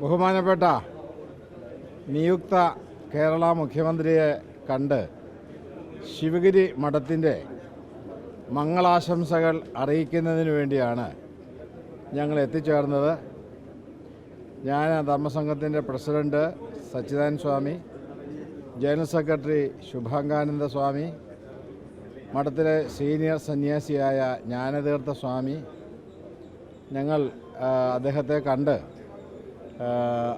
ബഹുമാനപ്പെട്ട നിയുക്ത കേരള മുഖ്യമന്ത്രിയെ കണ്ട് ശിവഗിരി മഠത്തിൻ്റെ മംഗളാശംസകൾ അറിയിക്കുന്നതിന് വേണ്ടിയാണ് ഞങ്ങൾ എത്തിച്ചേർന്നത്. ഞാൻ ധർമ്മസംഘത്തിൻ്റെ പ്രസിഡന്റ് സച്ചിദാനന്ദ സ്വാമി, ജനറൽ സെക്രട്ടറി ശുഭാംഗാനന്ദ സ്വാമി, മഠത്തിലെ സീനിയർ സന്യാസിയായ ജ്ഞാനതീർത്ഥ സ്വാമി, ഞങ്ങൾ അദ്ദേഹത്തെ കണ്ട്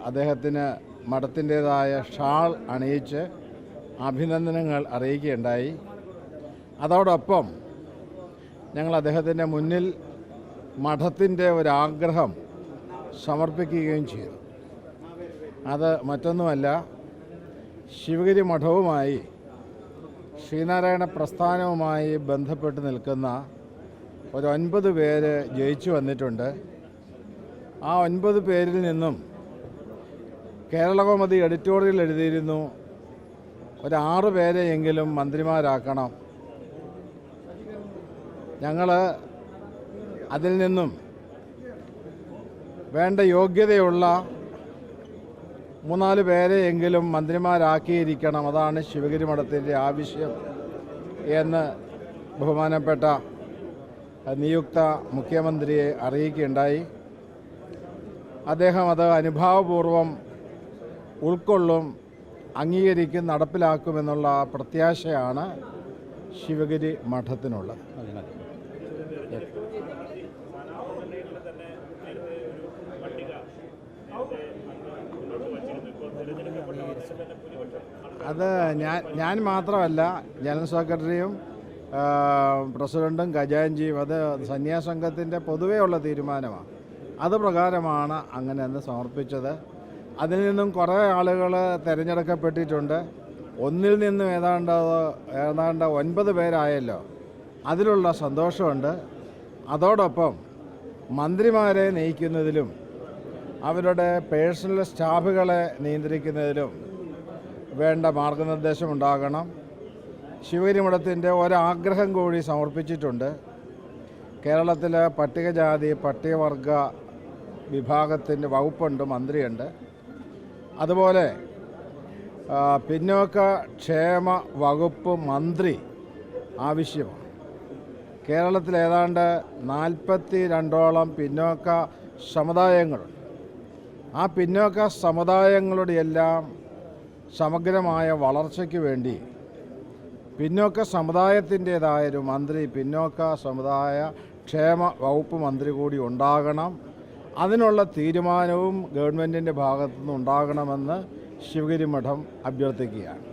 അദ്ദേഹത്തിന് മഠത്തിൻ്റേതായ ഷാൾ അണിയിച്ച് അഭിനന്ദനങ്ങൾ അറിയിക്കുകയുണ്ടായി. അതോടൊപ്പം ഞങ്ങൾ അദ്ദേഹത്തിൻ്റെ മുന്നിൽ മഠത്തിൻ്റെ ഒരാഗ്രഹം സമർപ്പിക്കുകയും ചെയ്തു. അത് മറ്റൊന്നുമല്ല, ശിവഗിരി മഠവുമായി ശ്രീനാരായണ പ്രസ്ഥാനവുമായി ബന്ധപ്പെട്ട് നിൽക്കുന്ന ഒരു 9 പേര് ജയിച്ചു വന്നിട്ടുണ്ട്. ആ 9 പേരിൽ നിന്നും കേരളകൗമുദി എഡിറ്റോറിയൽ എഴുതിയിരുന്നു, ഒരു 6 പേരെയെങ്കിലും മന്ത്രിമാരാക്കണം. ഞങ്ങൾ അതിൽ നിന്നും വേണ്ട യോഗ്യതയുള്ള 3-4 പേരെയെങ്കിലും മന്ത്രിമാരാക്കിയിരിക്കണം, അതാണ് ശിവഗിരി മഠത്തിൻ്റെ ആവശ്യം എന്ന് ബഹുമാനപ്പെട്ട നിയുക്ത മുഖ്യമന്ത്രിയെ അറിയിക്കുകയുണ്ടായി. അദ്ദേഹം അത് അനുഭാവപൂർവം ഉൾക്കൊള്ളും, അംഗീകരിക്കും, നടപ്പിലാക്കുമെന്നുള്ള പ്രത്യാശയാണ് ശിവഗിരി മഠത്തിനുള്ളത്. അത് ഞാൻ മാത്രമല്ല, ജനറൽ സെക്രട്ടറിയും പ്രസിഡൻറ്റും ഖജാൻജിയും, അത് സന്യാസംഘത്തിൻ്റെ പൊതുവെയുള്ള തീരുമാനമാണ്. അത് പ്രകാരമാണ് അങ്ങനെ അന്ന് സമർപ്പിച്ചത്. അതിൽ നിന്നും കുറേ ആളുകൾ തിരഞ്ഞെടുക്കപ്പെട്ടിട്ടുണ്ട്. ഒന്നിൽ നിന്നും ഏതാണ്ട് 9 പേരായല്ലോ, അതിലുള്ള സന്തോഷമുണ്ട്. അതോടൊപ്പം മന്ത്രിമാരെ നയിക്കുന്നതിലും അവരുടെ പേഴ്സണൽ സ്റ്റാഫുകളെ നിയന്ത്രിക്കുന്നതിലും വേണ്ട മാർഗനിർദ്ദേശമുണ്ടാകണം. ശിവഗിരി മഠത്തിൻ്റെ ഒരാഗ്രഹം കൂടി സമർപ്പിച്ചിട്ടുണ്ട്. കേരളത്തിലെ പട്ടികജാതി പട്ടികവർഗ വിഭാഗത്തിൻ്റെ വകുപ്പുണ്ട്, മന്ത്രിയുണ്ട്. അതുപോലെ പിന്നോക്ക ക്ഷേമ വകുപ്പ് മന്ത്രി ആവശ്യമാണ്. കേരളത്തിൽ ഏതാണ്ട് 42ഓളം പിന്നോക്ക സമുദായങ്ങളുണ്ട്. ആ പിന്നോക്ക സമുദായങ്ങളുടെ എല്ലാം സമഗ്രമായ വളർച്ചയ്ക്ക് വേണ്ടി പിന്നോക്ക സമുദായത്തിൻ്റേതായൊരു മന്ത്രി, പിന്നോക്ക സമുദായ ക്ഷേമ വകുപ്പ് മന്ത്രി കൂടി ഉണ്ടാകണം. അതിനുള്ള തീരുമാനവും ഗവൺമെൻറ്റിൻ്റെ ഭാഗത്തുനിന്ന് ഉണ്ടാകണമെന്ന് ശിവഗിരി മഠം അഭ്യർത്ഥിക്കുകയാണ്.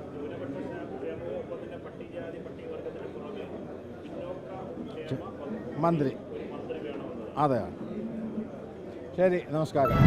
മന്ത്രി അതെ. ശരി, നമസ്കാരം.